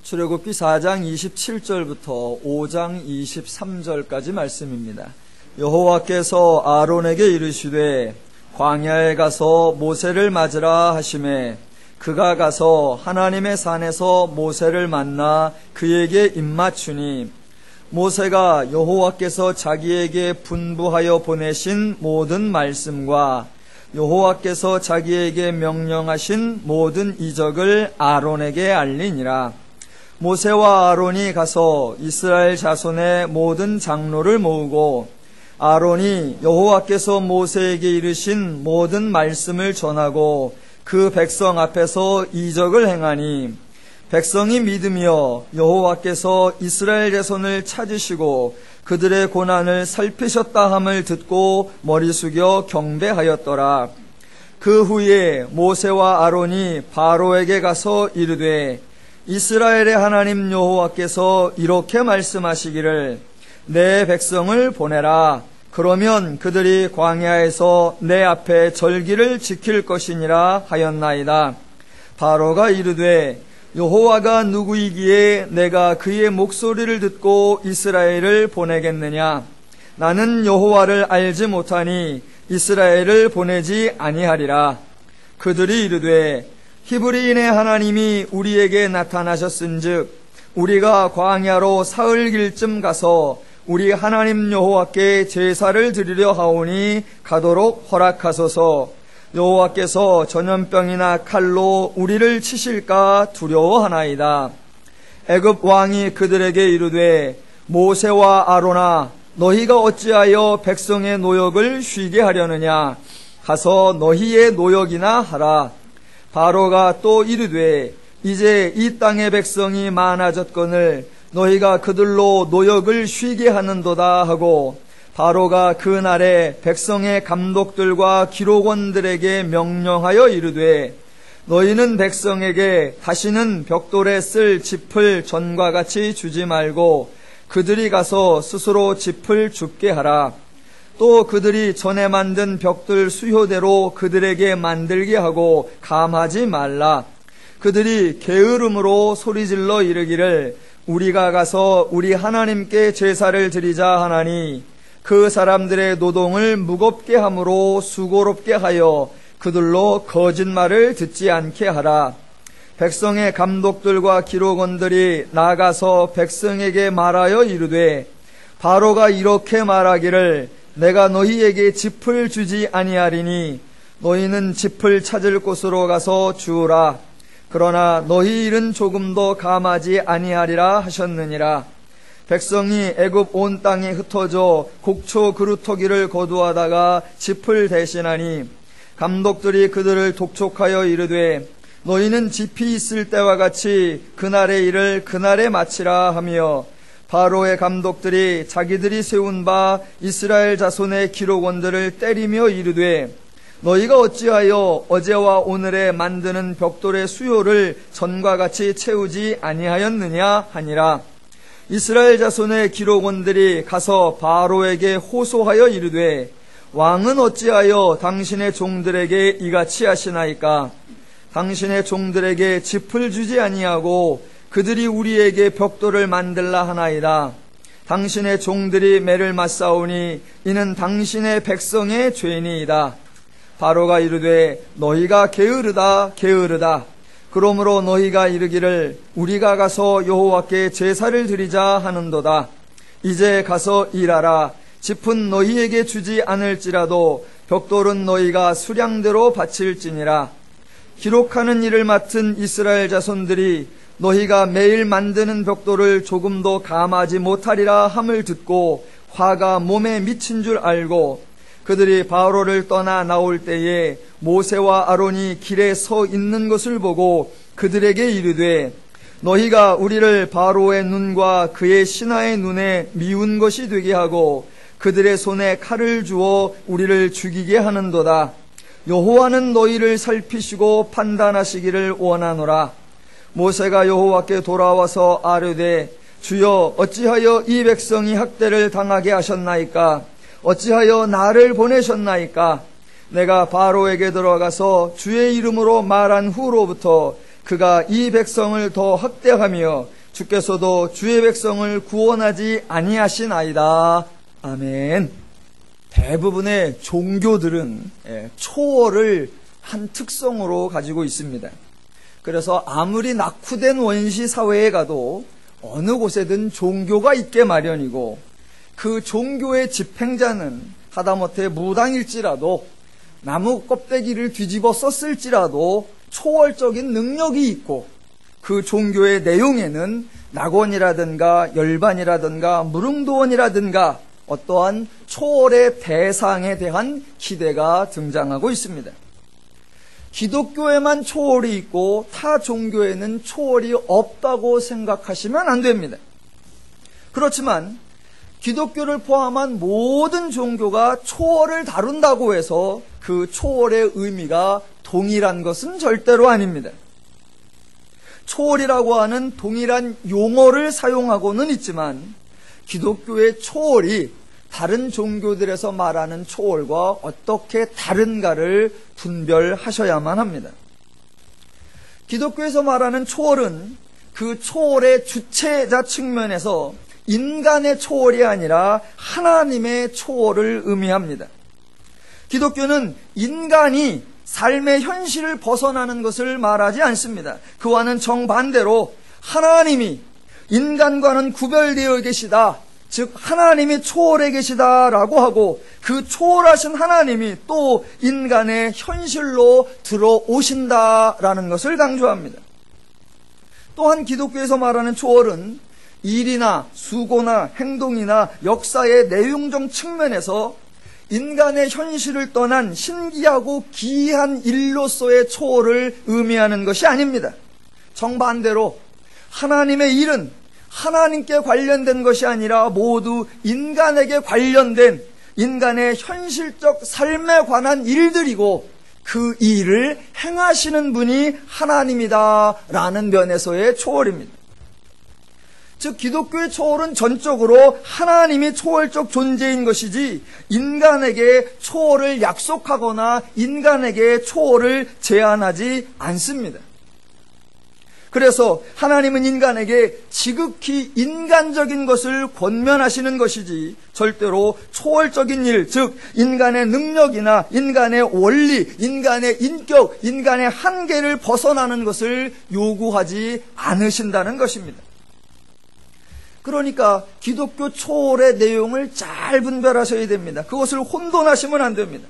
출애굽기 4장 27절부터 5장 23절까지 말씀입니다. 여호와께서 아론에게 이르시되 광야에 가서 모세를 맞으라 하시매 그가 가서 하나님의 산에서 모세를 만나 그에게 입맞추니 모세가 여호와께서 자기에게 분부하여 보내신 모든 말씀과 여호와께서 자기에게 명령하신 모든 이적을 아론에게 알리니라. 모세와 아론이 가서 이스라엘 자손의 모든 장로를 모으고 아론이 여호와께서 모세에게 이르신 모든 말씀을 전하고 그 백성 앞에서 이적을 행하니 백성이 믿으며 여호와께서 이스라엘 자손을 찾으시고 그들의 고난을 살피셨다 함을 듣고 머리 숙여 경배하였더라. 그 후에 모세와 아론이 바로에게 가서 이르되 이스라엘의 하나님 여호와께서 이렇게 말씀하시기를 내 백성을 보내라. 그러면 그들이 광야에서 내 앞에 절기를 지킬 것이니라 하였나이다. 바로가 이르되 여호와가 누구이기에 내가 그의 목소리를 듣고 이스라엘을 보내겠느냐? 나는 여호와를 알지 못하니 이스라엘을 보내지 아니하리라. 그들이 이르되 히브리인의 하나님이 우리에게 나타나셨은즉 우리가 광야로 사흘길쯤 가서 우리 하나님 여호와께 제사를 드리려 하오니 가도록 허락하소서. 여호와께서 전염병이나 칼로 우리를 치실까 두려워하나이다. 애굽 왕이 그들에게 이르되 모세와 아론아 너희가 어찌하여 백성의 노역을 쉬게 하려느냐? 가서 너희의 노역이나 하라. 바로가 또 이르되 이제 이 땅의 백성이 많아졌거늘 너희가 그들로 노역을 쉬게 하는도다 하고 바로가 그날에 백성의 감독들과 기록원들에게 명령하여 이르되 너희는 백성에게 다시는 벽돌에 쓸 짚을 전과 같이 주지 말고 그들이 가서 스스로 짚을 줍게 하라. 또 그들이 전에 만든 벽돌 수효대로 그들에게 만들게 하고 감하지 말라. 그들이 게으름으로 소리질러 이르기를 우리가 가서 우리 하나님께 제사를 드리자 하나니 그 사람들의 노동을 무겁게 함으로 수고롭게 하여 그들로 거짓말을 듣지 않게 하라. 백성의 감독들과 기록원들이 나가서 백성에게 말하여 이르되 바로가 이렇게 말하기를 내가 너희에게 짚을 주지 아니하리니 너희는 짚을 찾을 곳으로 가서 주우라. 그러나 너희 일은 조금도 감하지 아니하리라 하셨느니라. 백성이 애굽 온 땅에 흩어져 곡초 그루터기를 거두하다가 짚을 대신하니 감독들이 그들을 독촉하여 이르되 너희는 짚이 있을 때와 같이 그날의 일을 그날에 마치라 하며 바로의 감독들이 자기들이 세운 바 이스라엘 자손의 기록원들을 때리며 이르되 너희가 어찌하여 어제와 오늘에 만드는 벽돌의 수요를 전과 같이 채우지 아니하였느냐 하니라. 이스라엘 자손의 기록원들이 가서 바로에게 호소하여 이르되 왕은 어찌하여 당신의 종들에게 이같이 하시나이까? 당신의 종들에게 짚을 주지 아니하고 그들이 우리에게 벽돌을 만들라 하나이다. 당신의 종들이 매를 맞사오니 이는 당신의 백성의 죄니이다. 바로가 이르되 너희가 게으르다 게으르다. 그러므로 너희가 이르기를 우리가 가서 여호와께 제사를 드리자 하는도다. 이제 가서 일하라. 짚은 너희에게 주지 않을지라도 벽돌은 너희가 수량대로 바칠지니라. 기록하는 일을 맡은 이스라엘 자손들이 너희가 매일 만드는 벽돌을 조금도 감하지 못하리라 함을 듣고 화가 몸에 미친 줄 알고 그들이 바로를 떠나 나올 때에 모세와 아론이 길에 서 있는 것을 보고 그들에게 이르되 너희가 우리를 바로의 눈과 그의 신하의 눈에 미운 것이 되게 하고 그들의 손에 칼을 주어 우리를 죽이게 하는도다. 여호와는 너희를 살피시고 판단하시기를 원하노라. 모세가 여호와께 돌아와서 아뢰되 주여 어찌하여 이 백성이 학대를 당하게 하셨나이까? 어찌하여 나를 보내셨나이까? 내가 바로에게 들어가서 주의 이름으로 말한 후로부터 그가 이 백성을 더 학대하며 주께서도 주의 백성을 구원하지 아니하시나이다. 아멘. 대부분의 종교들은 초월을 한 특성으로 가지고 있습니다. 그래서 아무리 낙후된 원시 사회에 가도 어느 곳에든 종교가 있게 마련이고, 그 종교의 집행자는 하다못해 무당일지라도 나무 껍데기를 뒤집어 썼을지라도 초월적인 능력이 있고, 그 종교의 내용에는 낙원이라든가 열반이라든가 무릉도원이라든가 어떠한 초월의 대상에 대한 기대가 등장하고 있습니다. 기독교에만 초월이 있고 타 종교에는 초월이 없다고 생각하시면 안 됩니다. 그렇지만 기독교를 포함한 모든 종교가 초월을 다룬다고 해서 그 초월의 의미가 동일한 것은 절대로 아닙니다. 초월이라고 하는 동일한 용어를 사용하고는 있지만 기독교의 초월이 다른 종교들에서 말하는 초월과 어떻게 다른가를 분별하셔야만 합니다. 기독교에서 말하는 초월은 그 초월의 주체자 측면에서 인간의 초월이 아니라 하나님의 초월을 의미합니다. 기독교는 인간이 삶의 현실을 벗어나는 것을 말하지 않습니다. 그와는 정반대로 하나님이 인간과는 구별되어 계시다, 즉 하나님이 초월해 계시다라고 하고, 그 초월하신 하나님이 또 인간의 현실로 들어오신다라는 것을 강조합니다. 또한 기독교에서 말하는 초월은 일이나 수고나 행동이나 역사의 내용적 측면에서 인간의 현실을 떠난 신기하고 기이한 일로서의 초월을 의미하는 것이 아닙니다. 정반대로 하나님의 일은 하나님께 관련된 것이 아니라 모두 인간에게 관련된 인간의 현실적 삶에 관한 일들이고, 그 일을 행하시는 분이 하나님이다라는 면에서의 초월입니다. 즉 기독교의 초월은 전적으로 하나님이 초월적 존재인 것이지 인간에게 초월을 약속하거나 인간에게 초월을 제한하지 않습니다. 그래서 하나님은 인간에게 지극히 인간적인 것을 권면하시는 것이지 절대로 초월적인 일, 즉 인간의 능력이나 인간의 원리, 인간의 인격, 인간의 한계를 벗어나는 것을 요구하지 않으신다는 것입니다. 그러니까 기독교 초월의 내용을 잘 분별하셔야 됩니다. 그것을 혼돈하시면 안 됩니다.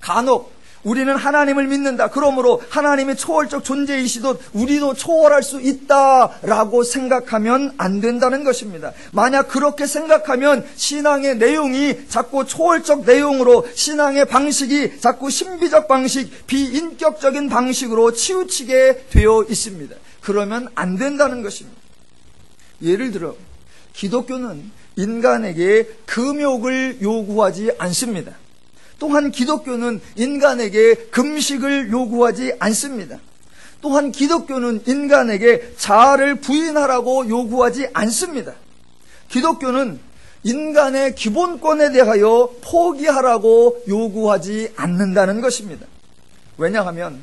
간혹 우리는 하나님을 믿는다, 그러므로 하나님이 초월적 존재이시듯 우리도 초월할 수 있다라고 생각하면 안 된다는 것입니다. 만약 그렇게 생각하면 신앙의 내용이 자꾸 초월적 내용으로, 신앙의 방식이 자꾸 신비적 방식, 비인격적인 방식으로 치우치게 되어 있습니다. 그러면 안 된다는 것입니다. 예를 들어 기독교는 인간에게 금욕을 요구하지 않습니다. 또한 기독교는 인간에게 금식을 요구하지 않습니다. 또한 기독교는 인간에게 자아를 부인하라고 요구하지 않습니다. 기독교는 인간의 기본권에 대하여 포기하라고 요구하지 않는다는 것입니다. 왜냐하면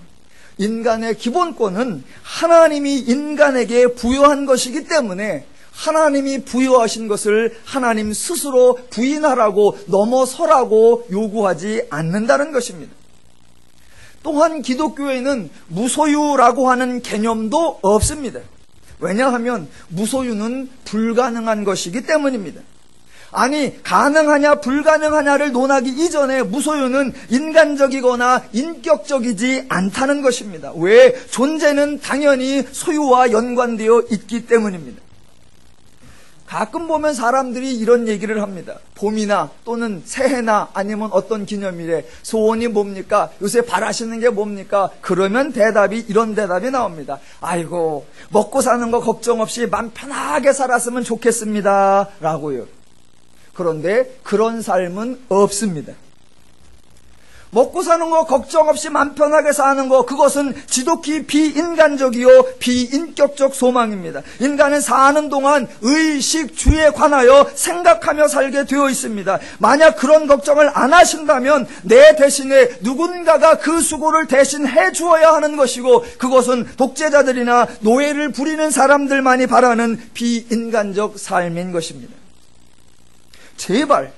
인간의 기본권은 하나님이 인간에게 부여한 것이기 때문에 하나님이 부여하신 것을 하나님 스스로 부인하라고, 넘어서라고 요구하지 않는다는 것입니다. 또한 기독교에는 무소유라고 하는 개념도 없습니다. 왜냐하면 무소유는 불가능한 것이기 때문입니다. 아니, 가능하냐 불가능하냐를 논하기 이전에 무소유는 인간적이거나 인격적이지 않다는 것입니다. 왜? 존재는 당연히 소유와 연관되어 있기 때문입니다. 가끔 보면 사람들이 이런 얘기를 합니다. 봄이나 또는 새해나 아니면 어떤 기념일에 소원이 뭡니까? 요새 바라시는 게 뭡니까? 그러면 이런 대답이 나옵니다. 아이고, 먹고 사는 거 걱정 없이 맘 편하게 살았으면 좋겠습니다 라고요. 그런데 그런 삶은 없습니다. 먹고 사는 거 걱정 없이 맘 편하게 사는 거, 그것은 지독히 비인간적이요 비인격적 소망입니다. 인간은 사는 동안 의식주에 관하여 생각하며 살게 되어 있습니다. 만약 그런 걱정을 안 하신다면 내 대신에 누군가가 그 수고를 대신 해주어야 하는 것이고, 그것은 독재자들이나 노예를 부리는 사람들만이 바라는 비인간적 삶인 것입니다. 제발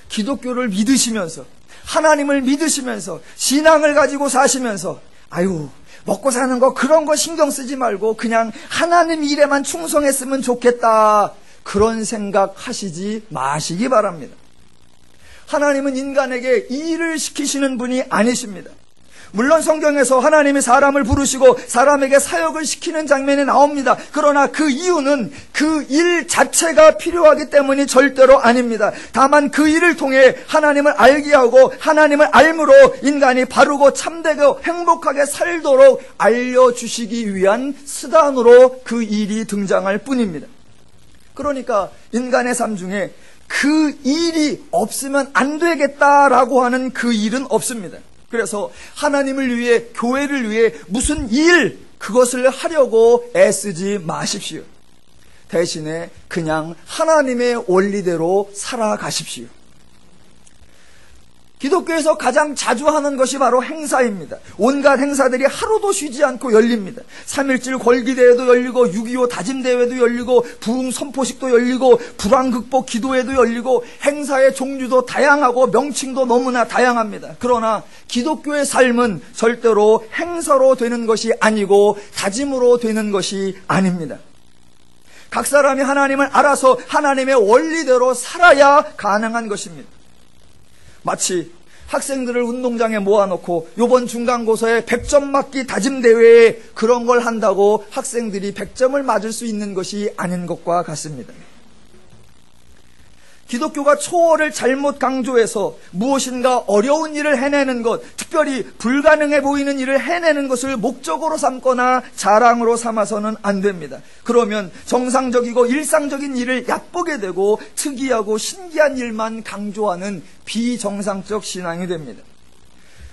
기독교를 믿으시면서, 하나님을 믿으시면서, 신앙을 가지고 사시면서, 아유, 먹고 사는 거 그런 거 신경 쓰지 말고 그냥 하나님 일에만 충성했으면 좋겠다, 그런 생각 하시지 마시기 바랍니다. 하나님은 인간에게 일을 시키시는 분이 아니십니다. 물론 성경에서 하나님이 사람을 부르시고 사람에게 사역을 시키는 장면이 나옵니다. 그러나 그 이유는 그 일 자체가 필요하기 때문이 절대로 아닙니다. 다만 그 일을 통해 하나님을 알게 하고 하나님을 알므로 인간이 바르고 참되고 행복하게 살도록 알려주시기 위한 수단으로 그 일이 등장할 뿐입니다. 그러니까 인간의 삶 중에 그 일이 없으면 안 되겠다라고 하는 그 일은 없습니다. 그래서 하나님을 위해, 교회를 위해 무슨 일, 그것을 하려고 애쓰지 마십시오. 대신에 그냥 하나님의 원리대로 살아가십시오. 기독교에서 가장 자주 하는 것이 바로 행사입니다. 온갖 행사들이 하루도 쉬지 않고 열립니다. 3.1절 걸기대회도 열리고 6.25 다짐대회도 열리고 부흥 선포식도 열리고 불황극복 기도회도 열리고 행사의 종류도 다양하고 명칭도 너무나 다양합니다. 그러나 기독교의 삶은 절대로 행사로 되는 것이 아니고 다짐으로 되는 것이 아닙니다. 각 사람이 하나님을 알아서 하나님의 원리대로 살아야 가능한 것입니다. 마치 학생들을 운동장에 모아놓고 요번 중간고사에 100점 맞기 다짐대회에 그런 걸 한다고 학생들이 100점을 맞을 수 있는 것이 아닌 것과 같습니다. 기독교가 초월을 잘못 강조해서 무엇인가 어려운 일을 해내는 것, 특별히 불가능해 보이는 일을 해내는 것을 목적으로 삼거나 자랑으로 삼아서는 안 됩니다. 그러면 정상적이고 일상적인 일을 얕보게 되고 특이하고 신기한 일만 강조하는 비정상적 신앙이 됩니다.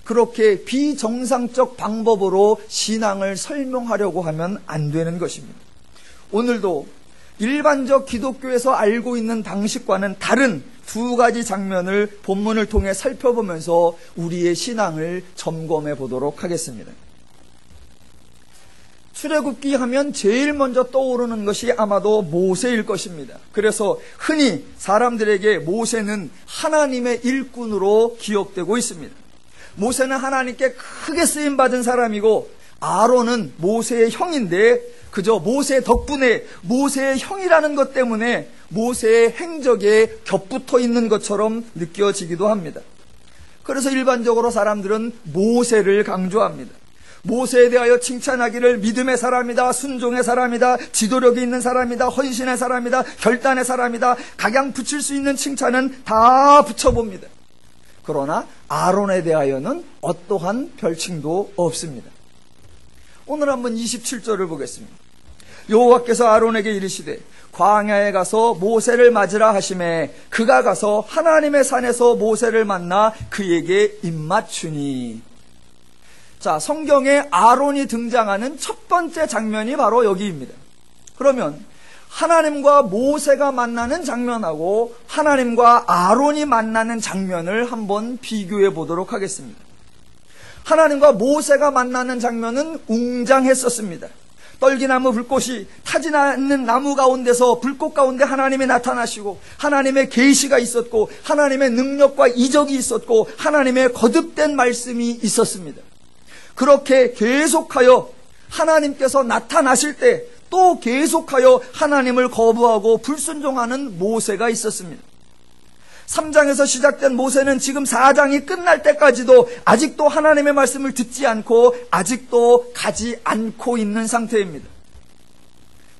그렇게 비정상적 방법으로 신앙을 설명하려고 하면 안 되는 것입니다. 오늘도 일반적 기독교에서 알고 있는 방식과는 다른 두 가지 장면을 본문을 통해 살펴보면서 우리의 신앙을 점검해 보도록 하겠습니다. 출애굽기 하면 제일 먼저 떠오르는 것이 아마도 모세일 것입니다. 그래서 흔히 사람들에게 모세는 하나님의 일꾼으로 기억되고 있습니다. 모세는 하나님께 크게 쓰임받은 사람이고 아론은 모세의 형인데 그저 모세 덕분에 모세의 형이라는 것 때문에 모세의 행적에 겹붙어 있는 것처럼 느껴지기도 합니다. 그래서 일반적으로 사람들은 모세를 강조합니다. 모세에 대하여 칭찬하기를 믿음의 사람이다, 순종의 사람이다, 지도력이 있는 사람이다, 헌신의 사람이다, 결단의 사람이다, 각양 붙일 수 있는 칭찬은 다 붙여봅니다. 그러나 아론에 대하여는 어떠한 별칭도 없습니다. 오늘 한번 27절을 보겠습니다. 여호와께서 아론에게 이르시되 광야에 가서 모세를 맞으라 하시매 그가 가서 하나님의 산에서 모세를 만나 그에게 입맞추니. 자, 성경에 아론이 등장하는 첫 번째 장면이 바로 여기입니다. 그러면 하나님과 모세가 만나는 장면하고 하나님과 아론이 만나는 장면을 한번 비교해 보도록 하겠습니다. 하나님과 모세가 만나는 장면은 웅장했었습니다. 떨기나무 불꽃이 타지 않는 나무 가운데서 불꽃 가운데 하나님이 나타나시고 하나님의 계시가 있었고 하나님의 능력과 이적이 있었고 하나님의 거듭된 말씀이 있었습니다. 그렇게 계속하여 하나님께서 나타나실 때 또 계속하여 하나님을 거부하고 불순종하는 모세가 있었습니다. 3장에서 시작된 모세는 지금 4장이 끝날 때까지도 아직도 하나님의 말씀을 듣지 않고 아직도 가지 않고 있는 상태입니다.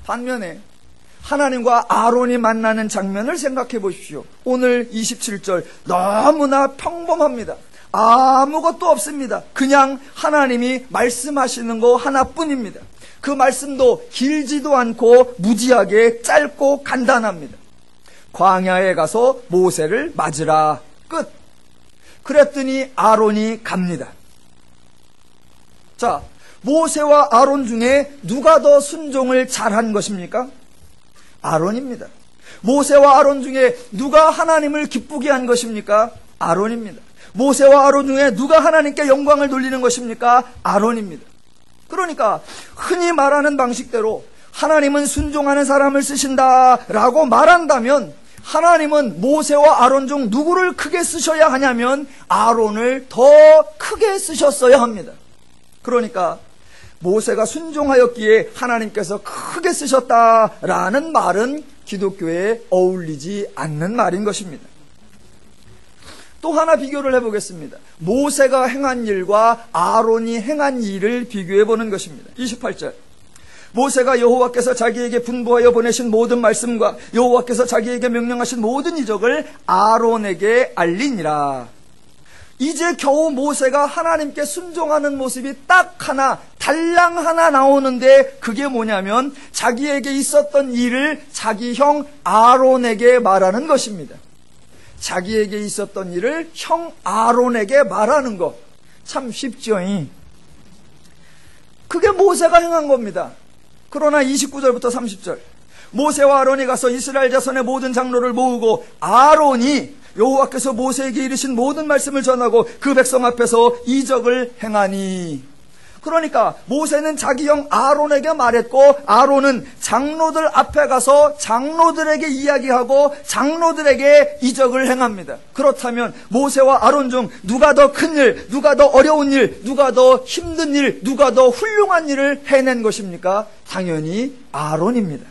반면에 하나님과 아론이 만나는 장면을 생각해 보십시오. 오늘 27절 너무나 평범합니다. 아무것도 없습니다. 그냥 하나님이 말씀하시는 거 하나뿐입니다. 그 말씀도 길지도 않고 무지하게 짧고 간단합니다. 광야에 가서 모세를 맞으라. 끝. 그랬더니 아론이 갑니다. 자, 모세와 아론 중에 누가 더 순종을 잘한 것입니까? 아론입니다. 모세와 아론 중에 누가 하나님을 기쁘게 한 것입니까? 아론입니다. 모세와 아론 중에 누가 하나님께 영광을 돌리는 것입니까? 아론입니다. 그러니까 흔히 말하는 방식대로 하나님은 순종하는 사람을 쓰신다라고 말한다면 하나님은 모세와 아론 중 누구를 크게 쓰셔야 하냐면 아론을 더 크게 쓰셨어야 합니다. 그러니까 모세가 순종하였기에 하나님께서 크게 쓰셨다라는 말은 기독교에 어울리지 않는 말인 것입니다. 또 하나 비교를 해보겠습니다. 모세가 행한 일과 아론이 행한 일을 비교해 보는 것입니다. 28절. 모세가 여호와께서 자기에게 분부하여 보내신 모든 말씀과 여호와께서 자기에게 명령하신 모든 이적을 아론에게 알리니라. 이제 겨우 모세가 하나님께 순종하는 모습이 딱 하나, 달랑 하나 나오는데 그게 뭐냐면 자기에게 있었던 일을 자기 형 아론에게 말하는 것입니다. 자기에게 있었던 일을 형 아론에게 말하는 것. 참 쉽죠. 그게 모세가 행한 겁니다. 그러나 29절부터 30절. 모세와 아론이 가서 이스라엘 자손의 모든 장로를 모으고 아론이 여호와께서 모세에게 이르신 모든 말씀을 전하고 그 백성 앞에서 이적을 행하니. 그러니까 모세는 자기 형 아론에게 말했고 아론은 장로들 앞에 가서 장로들에게 이야기하고 장로들에게 이적을 행합니다. 그렇다면 모세와 아론 중 누가 더 큰 일, 누가 더 어려운 일, 누가 더 힘든 일, 누가 더 훌륭한 일을 해낸 것입니까? 당연히 아론입니다.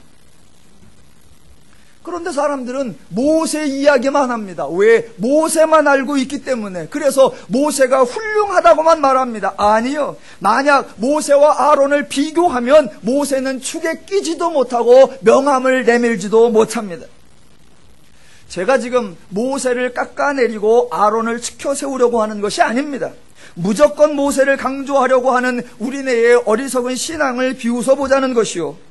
그런데 사람들은 모세 이야기만 합니다. 왜? 모세만 알고 있기 때문에. 그래서 모세가 훌륭하다고만 말합니다. 아니요. 만약 모세와 아론을 비교하면 모세는 축에 끼지도 못하고 명함을 내밀지도 못합니다. 제가 지금 모세를 깎아내리고 아론을 치켜 세우려고 하는 것이 아닙니다. 무조건 모세를 강조하려고 하는 우리네의 어리석은 신앙을 비웃어 보자는 것이요.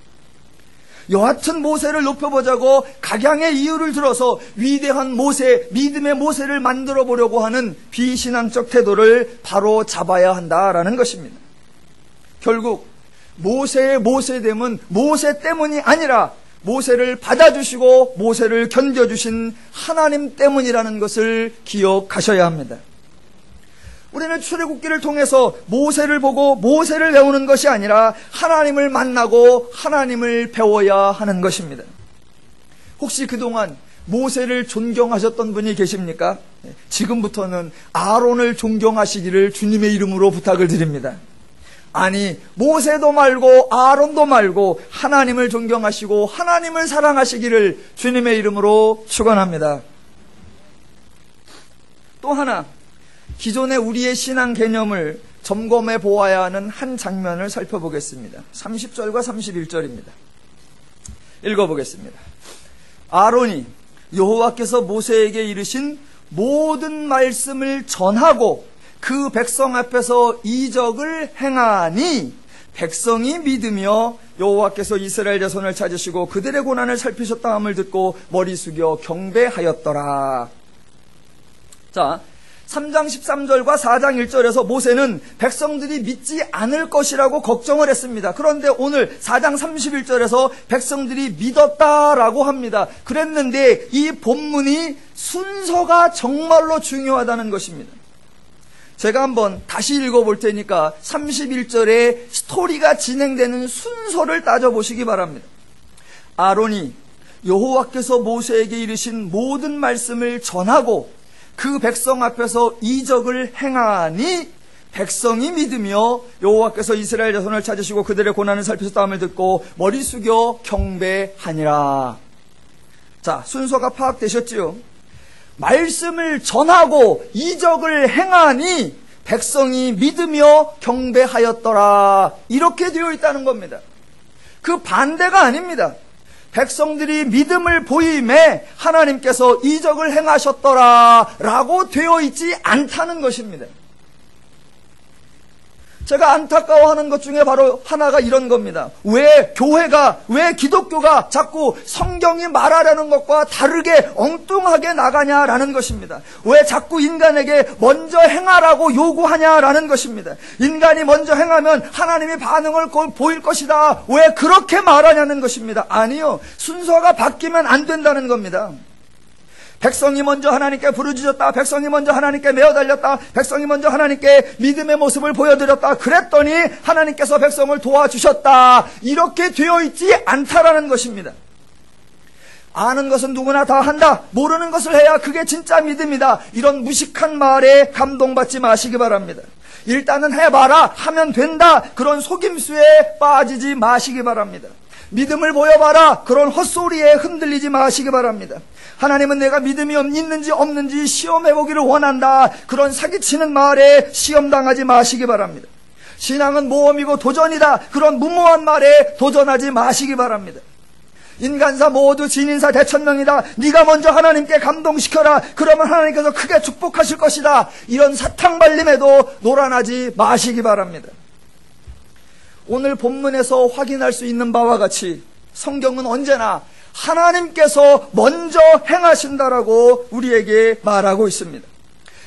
여하튼 모세를 높여보자고 각양의 이유를 들어서 위대한 모세, 믿음의 모세를 만들어 보려고 하는 비신앙적 태도를 바로 잡아야 한다라는 것입니다. 결국 모세의 모세됨은 모세 때문이 아니라 모세를 받아주시고 모세를 견뎌주신 하나님 때문이라는 것을 기억하셔야 합니다. 우리는 출애굽기를 통해서 모세를 보고 모세를 배우는 것이 아니라 하나님을 만나고 하나님을 배워야 하는 것입니다. 혹시 그동안 모세를 존경하셨던 분이 계십니까? 지금부터는 아론을 존경하시기를 주님의 이름으로 부탁을 드립니다. 아니, 모세도 말고 아론도 말고 하나님을 존경하시고 하나님을 사랑하시기를 주님의 이름으로 축원합니다. 또 하나, 기존의 우리의 신앙 개념을 점검해 보아야 하는 한 장면을 살펴보겠습니다. 30절과 31절입니다. 읽어보겠습니다. 아론이 여호와께서 모세에게 이르신 모든 말씀을 전하고 그 백성 앞에서 이적을 행하니 백성이 믿으며 여호와께서 이스라엘 자손을 찾으시고 그들의 고난을 살피셨다 함을 듣고 머리 숙여 경배하였더라. 자, 3장 13절과 4장 1절에서 모세는 백성들이 믿지 않을 것이라고 걱정을 했습니다. 그런데 오늘 4장 31절에서 백성들이 믿었다라고 합니다. 그랬는데 이 본문이 순서가 정말로 중요하다는 것입니다. 제가 한번 다시 읽어볼 테니까 31절에 스토리가 진행되는 순서를 따져보시기 바랍니다. 아론이 여호와께서 모세에게 이르신 모든 말씀을 전하고 그 백성 앞에서 이적을 행하니 백성이 믿으며 여호와께서 이스라엘 자손을 찾으시고 그들의 고난을 살피셨다 함을 듣고 머리 숙여 경배하니라. 자, 순서가 파악되셨지요? 말씀을 전하고 이적을 행하니 백성이 믿으며 경배하였더라. 이렇게 되어 있다는 겁니다. 그 반대가 아닙니다. 백성들이 믿음을 보임에 하나님께서 이적을 행하셨더라 라고 되어 있지 않다는 것입니다. 제가 안타까워하는 것 중에 바로 하나가 이런 겁니다. 왜 기독교가 자꾸 성경이 말하려는 것과 다르게 엉뚱하게 나가냐라는 것입니다. 왜 자꾸 인간에게 먼저 행하라고 요구하냐라는 것입니다. 인간이 먼저 행하면 하나님이 반응을 보일 것이다. 왜 그렇게 말하냐는 것입니다. 아니요. 순서가 바뀌면 안 된다는 겁니다. 백성이 먼저 하나님께 부르짖었다. 백성이 먼저 하나님께 메어달렸다. 백성이 먼저 하나님께 믿음의 모습을 보여드렸다. 그랬더니 하나님께서 백성을 도와주셨다. 이렇게 되어 있지 않다라는 것입니다. 아는 것은 누구나 다 한다. 모르는 것을 해야 그게 진짜 믿음이다. 이런 무식한 말에 감동받지 마시기 바랍니다. 일단은 해봐라. 하면 된다. 그런 속임수에 빠지지 마시기 바랍니다. 믿음을 보여봐라. 그런 헛소리에 흔들리지 마시기 바랍니다. 하나님은 내가 믿음이 있는지 없는지 시험해보기를 원한다. 그런 사기치는 말에 시험당하지 마시기 바랍니다. 신앙은 모험이고 도전이다. 그런 무모한 말에 도전하지 마시기 바랍니다. 인간사 모두 진인사 대천명이다. 네가 먼저 하나님께 감동시켜라. 그러면 하나님께서 크게 축복하실 것이다. 이런 사탕발림에도 노란하지 마시기 바랍니다. 오늘 본문에서 확인할 수 있는 바와 같이 성경은 언제나 하나님께서 먼저 행하신다라고 우리에게 말하고 있습니다.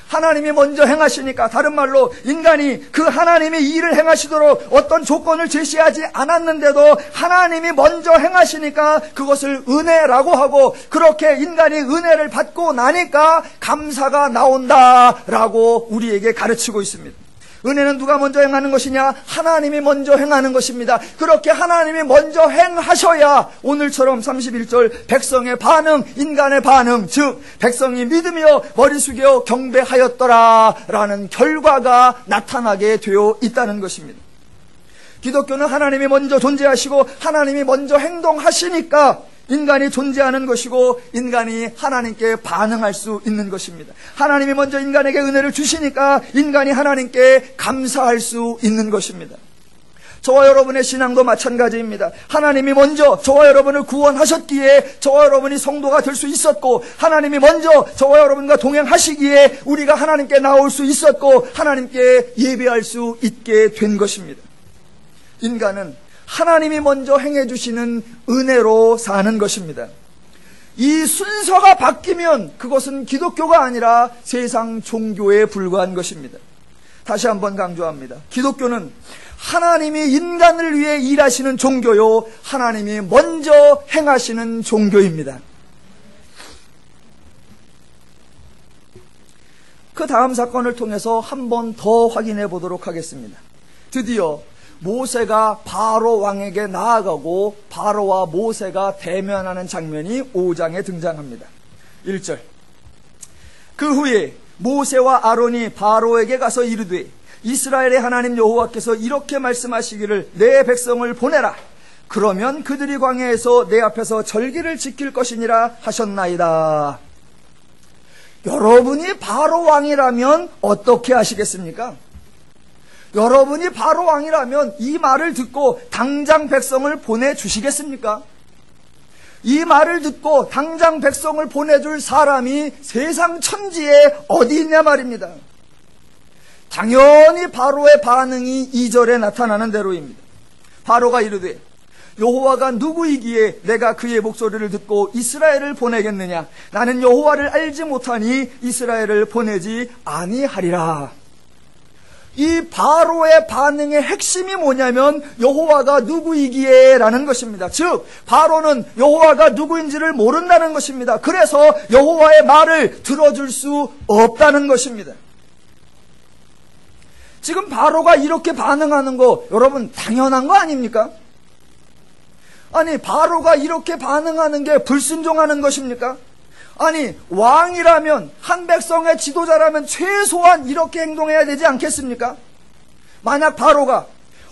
하나님이 먼저 행하시니까, 다른 말로 인간이 그 하나님이 이 일을 행하시도록 어떤 조건을 제시하지 않았는데도 하나님이 먼저 행하시니까 그것을 은혜라고 하고, 그렇게 인간이 은혜를 받고 나니까 감사가 나온다라고 우리에게 가르치고 있습니다. 은혜는 누가 먼저 행하는 것이냐? 하나님이 먼저 행하는 것입니다. 그렇게 하나님이 먼저 행하셔야 오늘처럼 31절 백성의 반응, 인간의 반응, 즉 백성이 믿으며 머리 숙여 경배하였더라 라는 결과가 나타나게 되어 있다는 것입니다. 기독교는 하나님이 먼저 존재하시고 하나님이 먼저 행동하시니까 인간이 존재하는 것이고 인간이 하나님께 반응할 수 있는 것입니다. 하나님이 먼저 인간에게 은혜를 주시니까 인간이 하나님께 감사할 수 있는 것입니다. 저와 여러분의 신앙도 마찬가지입니다. 하나님이 먼저 저와 여러분을 구원하셨기에 저와 여러분이 성도가 될 수 있었고, 하나님이 먼저 저와 여러분과 동행하시기에 우리가 하나님께 나올 수 있었고 하나님께 예배할 수 있게 된 것입니다. 인간은 하나님이 먼저 행해 주시는 은혜로 사는 것입니다. 이 순서가 바뀌면 그것은 기독교가 아니라 세상 종교에 불과한 것입니다. 다시 한번 강조합니다. 기독교는 하나님이 인간을 위해 일하시는 종교요, 하나님이 먼저 행하시는 종교입니다. 그 다음 사건을 통해서 한 번 더 확인해 보도록 하겠습니다. 드디어 모세가 바로 왕에게 나아가고 바로와 모세가 대면하는 장면이 5장에 등장합니다. 1절. 그 후에 모세와 아론이 바로에게 가서 이르되 이스라엘의 하나님 여호와께서 이렇게 말씀하시기를 내 백성을 보내라. 그러면 그들이 광야에서 내 앞에서 절기를 지킬 것이니라 하셨나이다. 여러분이 바로 왕이라면 어떻게 하시겠습니까? 여러분이 바로 왕이라면 이 말을 듣고 당장 백성을 보내주시겠습니까? 이 말을 듣고 당장 백성을 보내줄 사람이 세상 천지에 어디 있냐 말입니다. 당연히 바로의 반응이 2절에 나타나는 대로입니다. 바로가 이르되 여호와가 누구이기에 내가 그의 목소리를 듣고 이스라엘을 보내겠느냐? 나는 여호와를 알지 못하니 이스라엘을 보내지 아니하리라. 이 바로의 반응의 핵심이 뭐냐면 여호와가 누구이기에 라는 것입니다. 즉 바로는 여호와가 누구인지를 모른다는 것입니다. 그래서 여호와의 말을 들어줄 수 없다는 것입니다. 지금 바로가 이렇게 반응하는 거 여러분 당연한 거 아닙니까? 아니 바로가 이렇게 반응하는 게 불순종하는 것입니까? 아니 왕이라면 한 백성의 지도자라면 최소한 이렇게 행동해야 되지 않겠습니까? 만약 바로가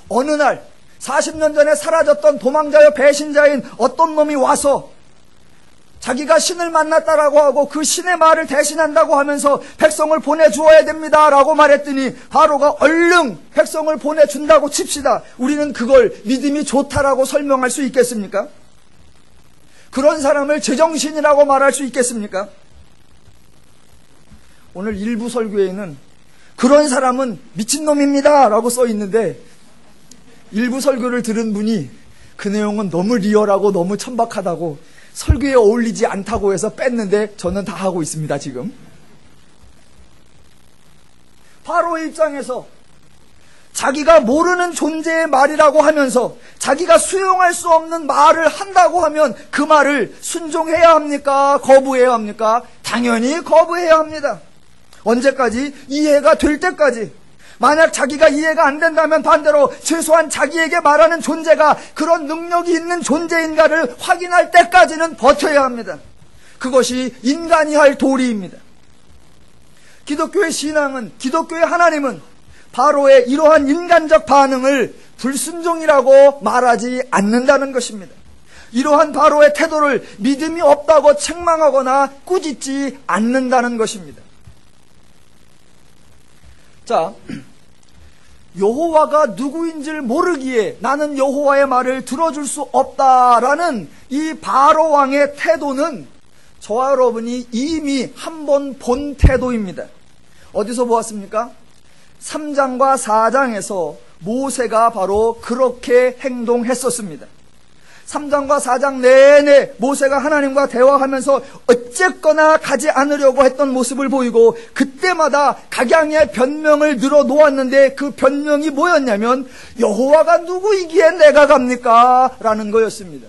어느 날 40년 전에 사라졌던 도망자여 배신자인 어떤 놈이 와서 자기가 신을 만났다라고 하고 그 신의 말을 대신한다고 하면서 백성을 보내주어야 됩니다 라고 말했더니 바로가 얼른 백성을 보내준다고 칩시다. 우리는 그걸 믿음이 좋다라고 설명할 수 있겠습니까? 그런 사람을 제정신이라고 말할 수 있겠습니까? 오늘 일부 설교에는 그런 사람은 미친놈입니다 라고 써 있는데, 일부 설교를 들은 분이 그 내용은 너무 리얼하고 너무 천박하다고, 설교에 어울리지 않다고 해서 뺐는데 저는 다 하고 있습니다 지금. 바로의 입장에서 자기가 모르는 존재의 말이라고 하면서 자기가 수용할 수 없는 말을 한다고 하면 그 말을 순종해야 합니까? 거부해야 합니까? 당연히 거부해야 합니다. 언제까지? 이해가 될 때까지. 만약 자기가 이해가 안 된다면 반대로 최소한 자기에게 말하는 존재가 그런 능력이 있는 존재인가를 확인할 때까지는 버텨야 합니다. 그것이 인간이 할 도리입니다. 기독교의 신앙은, 기독교의 하나님은 바로의 이러한 인간적 반응을 불순종이라고 말하지 않는다는 것입니다. 이러한 바로의 태도를 믿음이 없다고 책망하거나 꾸짖지 않는다는 것입니다. 자, 여호와가 누구인지를 모르기에 나는 여호와의 말을 들어줄 수 없다라는 이 바로 왕의 태도는 저와 여러분이 이미 한번 본 태도입니다. 어디서 보았습니까? 3장과 4장에서 모세가 바로 그렇게 행동했었습니다. 3장과 4장 내내 모세가 하나님과 대화하면서 어쨌거나 가지 않으려고 했던 모습을 보이고, 그때마다 각양의 변명을 늘어놓았는데 그 변명이 뭐였냐면 여호와가 누구이기에 내가 갑니까? 라는 거였습니다.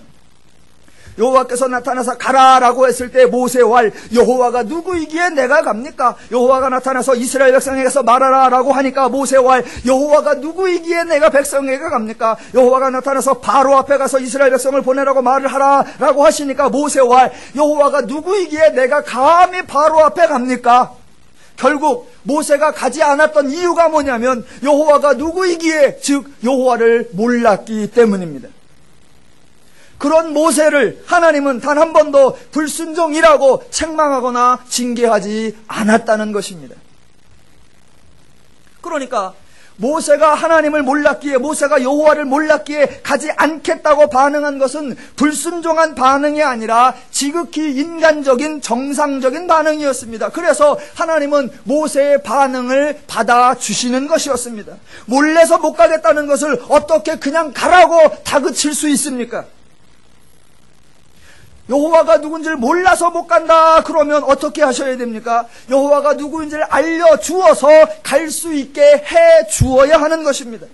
여호와께서 나타나서 가라라고 했을 때 모세왈 여호와가 누구이기에 내가 갑니까? 여호와가 나타나서 이스라엘 백성에게서 말하라라고 하니까 모세왈 여호와가 누구이기에 내가 백성에게 갑니까? 여호와가 나타나서 바로 앞에 가서 이스라엘 백성을 보내라고 말을 하라라고 하시니까 모세왈 여호와가 누구이기에 내가 감히 바로 앞에 갑니까? 결국 모세가 가지 않았던 이유가 뭐냐면 여호와가 누구이기에, 즉 여호와를 몰랐기 때문입니다. 그런 모세를 하나님은 단 한 번도 불순종이라고 책망하거나 징계하지 않았다는 것입니다. 그러니까 모세가 하나님을 몰랐기에, 모세가 여호와를 몰랐기에 가지 않겠다고 반응한 것은 불순종한 반응이 아니라 지극히 인간적인 정상적인 반응이었습니다. 그래서 하나님은 모세의 반응을 받아주시는 것이었습니다. 몰래서 못 가겠다는 것을 어떻게 그냥 가라고 다그칠 수 있습니까? 여호와가 누군지를 몰라서 못 간다 그러면 어떻게 하셔야 됩니까? 여호와가 누구인지를 알려주어서 갈 수 있게 해 주어야 하는 것입니다.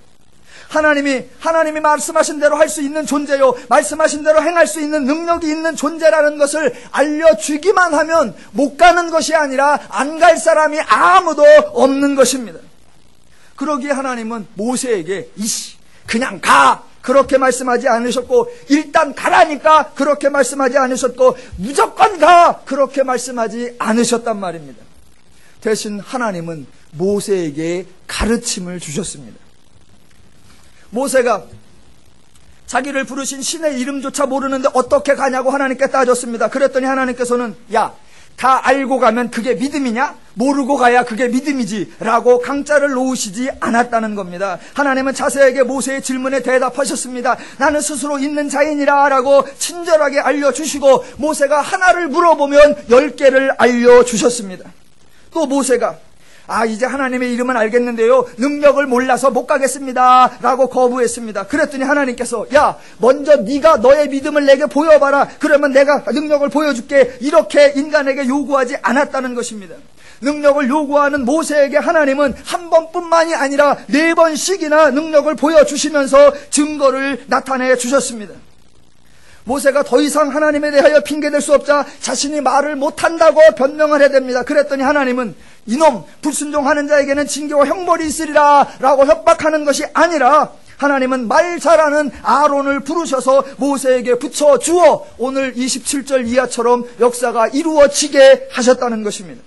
하나님이 말씀하신 대로 할 수 있는 존재요, 말씀하신 대로 행할 수 있는 능력이 있는 존재라는 것을 알려주기만 하면 못 가는 것이 아니라 안 갈 사람이 아무도 없는 것입니다. 그러기에 하나님은 모세에게 그냥 가! 그렇게 말씀하지 않으셨고, 일단 가라니까 그렇게 말씀하지 않으셨고, 무조건 가! 그렇게 말씀하지 않으셨단 말입니다. 대신 하나님은 모세에게 가르침을 주셨습니다. 모세가 자기를 부르신 신의 이름조차 모르는데 어떻게 가냐고 하나님께 따졌습니다. 그랬더니 하나님께서는 야, 다 알고 가면 그게 믿음이냐? 모르고 가야 그게 믿음이지 라고 강짜를 놓으시지 않았다는 겁니다. 하나님은 자세하게 모세의 질문에 대답하셨습니다. 나는 스스로 있는 자인이라 라고 친절하게 알려주시고, 모세가 하나를 물어보면 10개를 알려주셨습니다. 또 모세가 이제 하나님의 이름은 알겠는데요, 능력을 몰라서 못 가겠습니다 라고 거부했습니다. 그랬더니 하나님께서 야, 먼저 네가 너의 믿음을 내게 보여봐라. 그러면 내가 능력을 보여줄게. 이렇게 인간에게 요구하지 않았다는 것입니다. 능력을 요구하는 모세에게 하나님은 한 번뿐만이 아니라 4번씩이나 능력을 보여주시면서 증거를 나타내 주셨습니다. 모세가 더 이상 하나님에 대하여 핑계댈 수 없자 자신이 말을 못한다고 변명을 해야 됩니다. 그랬더니 하나님은 이놈, 불순종하는 자에게는 징계와 형벌이 있으리라 라고 협박하는 것이 아니라, 하나님은 말 잘하는 아론을 부르셔서 모세에게 붙여주어 오늘 27절 이하처럼 역사가 이루어지게 하셨다는 것입니다.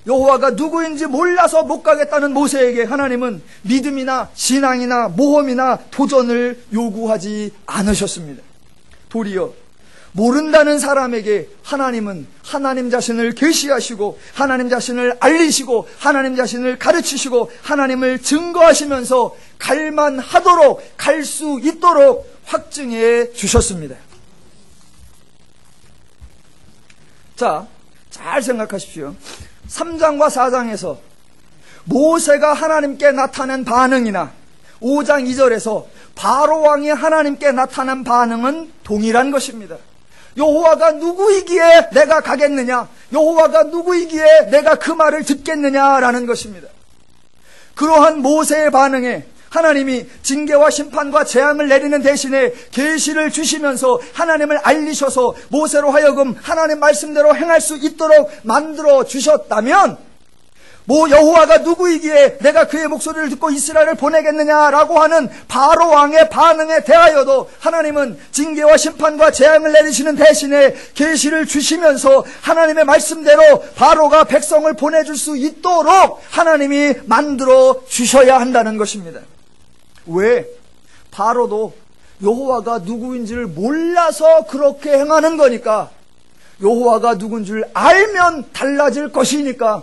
여호와가 누구인지 몰라서 못 가겠다는 모세에게 하나님은 믿음이나 신앙이나 모험이나 도전을 요구하지 않으셨습니다. 도리어 모른다는 사람에게 하나님은 하나님 자신을 계시하시고, 하나님 자신을 알리시고, 하나님 자신을 가르치시고, 하나님을 증거하시면서 갈만하도록, 갈 수 있도록 확증해 주셨습니다. 자, 잘 생각하십시오. 3장과 4장에서 모세가 하나님께 나타낸 반응이나 5장 2절에서 바로 왕이 하나님께 나타난 반응은 동일한 것입니다. 여호와가 누구이기에 내가 가겠느냐? 여호와가 누구이기에 내가 그 말을 듣겠느냐라는 것입니다. 그러한 모세의 반응에 하나님이 징계와 심판과 재앙을 내리는 대신에 계시를 주시면서 하나님을 알리셔서 모세로 하여금 하나님 말씀대로 행할 수 있도록 만들어 주셨다면, 여호와가 누구이기에 내가 그의 목소리를 듣고 이스라엘을 보내겠느냐라고 하는 바로 왕의 반응에 대하여도 하나님은 징계와 심판과 재앙을 내리시는 대신에 계시를 주시면서 하나님의 말씀대로 바로가 백성을 보내줄 수 있도록 하나님이 만들어 주셔야 한다는 것입니다. 왜? 바로도 여호와가 누구인지를 몰라서 그렇게 행하는 거니까, 여호와가 누군 줄 알면 달라질 것이니까,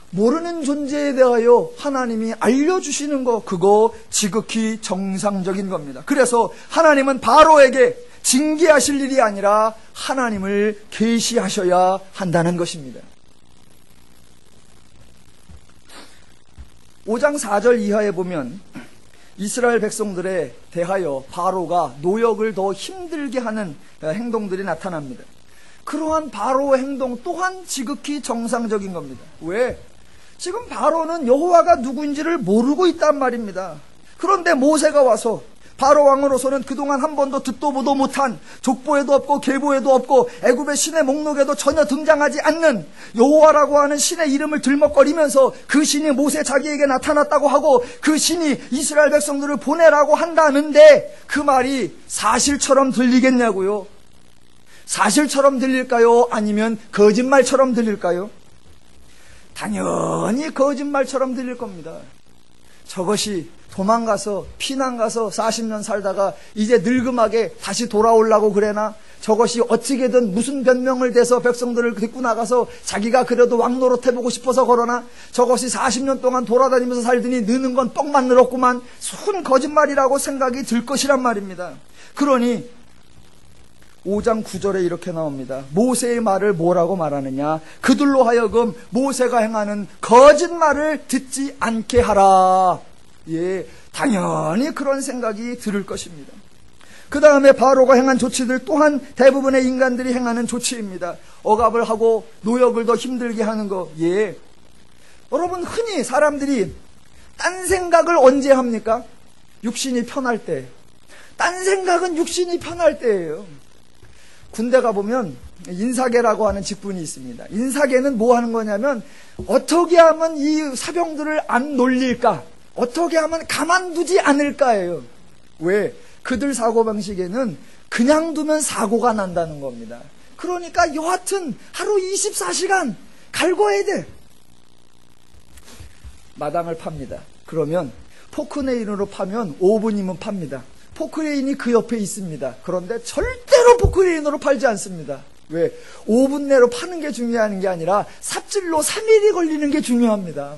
모르는 존재에 대하여 하나님이 알려주시는 거, 그거 지극히 정상적인 겁니다. 그래서 하나님은 바로에게 징계하실 일이 아니라 하나님을 계시하셔야 한다는 것입니다. 5장 4절 이하에 보면 이스라엘 백성들에 대하여 바로가 노역을 더 힘들게 하는 행동들이 나타납니다. 그러한 바로의 행동 또한 지극히 정상적인 겁니다. 왜? 지금 바로는 여호와가 누구인지를 모르고 있단 말입니다. 그런데 모세가 와서 바로 왕으로서는 그동안 한 번도 듣도 보도 못한, 족보에도 없고 계보에도 없고 애굽의 신의 목록에도 전혀 등장하지 않는 여호와라고 하는 신의 이름을 들먹거리면서 그 신이 모세 자기에게 나타났다고 하고 그 신이 이스라엘 백성들을 보내라고 한다는데 그 말이 사실처럼 들리겠냐고요? 사실처럼 들릴까요? 아니면 거짓말처럼 들릴까요? 당연히 거짓말처럼 들릴 겁니다. 저것이 도망가서 피난가서 40년 살다가 이제 늙음하게 다시 돌아오려고 그래나? 저것이 어떻게든 무슨 변명을 대서 백성들을 데리고 나가서 자기가 그래도 왕노릇 해보고 싶어서 그러나? 저것이 40년 동안 돌아다니면서 살더니 느는 건 떡만 늘었구만. 순 거짓말이라고 생각이 들 것이란 말입니다. 그러니 5장 9절에 이렇게 나옵니다. 모세의 말을 뭐라고 말하느냐? 그들로 하여금 모세가 행하는 거짓말을 듣지 않게 하라. 예, 당연히 그런 생각이 들을 것입니다. 그 다음에 바로가 행한 조치들 또한 대부분의 인간들이 행하는 조치입니다. 억압을 하고 노역을 더 힘들게 하는 거. 예, 여러분 흔히 사람들이 딴 생각을 언제 합니까? 육신이 편할 때. 딴 생각은 육신이 편할 때예요. 군대 가보면 인사계라고 하는 직분이 있습니다. 인사계는 뭐 하는 거냐면 어떻게 하면 이 사병들을 안 놀릴까? 어떻게 하면 가만두지 않을까예요. 왜? 그들 사고방식에는 그냥 두면 사고가 난다는 겁니다. 그러니까 여하튼 하루 24시간 갈궈야 돼. 마당을 팝니다. 그러면 포크레인으로 파면 5분이면 팝니다. 포크레인이 그 옆에 있습니다. 그런데 절대로 포크레인으로 팔지 않습니다. 왜? 5분 내로 파는 게 중요한 게 아니라 삽질로 3일이 걸리는 게 중요합니다.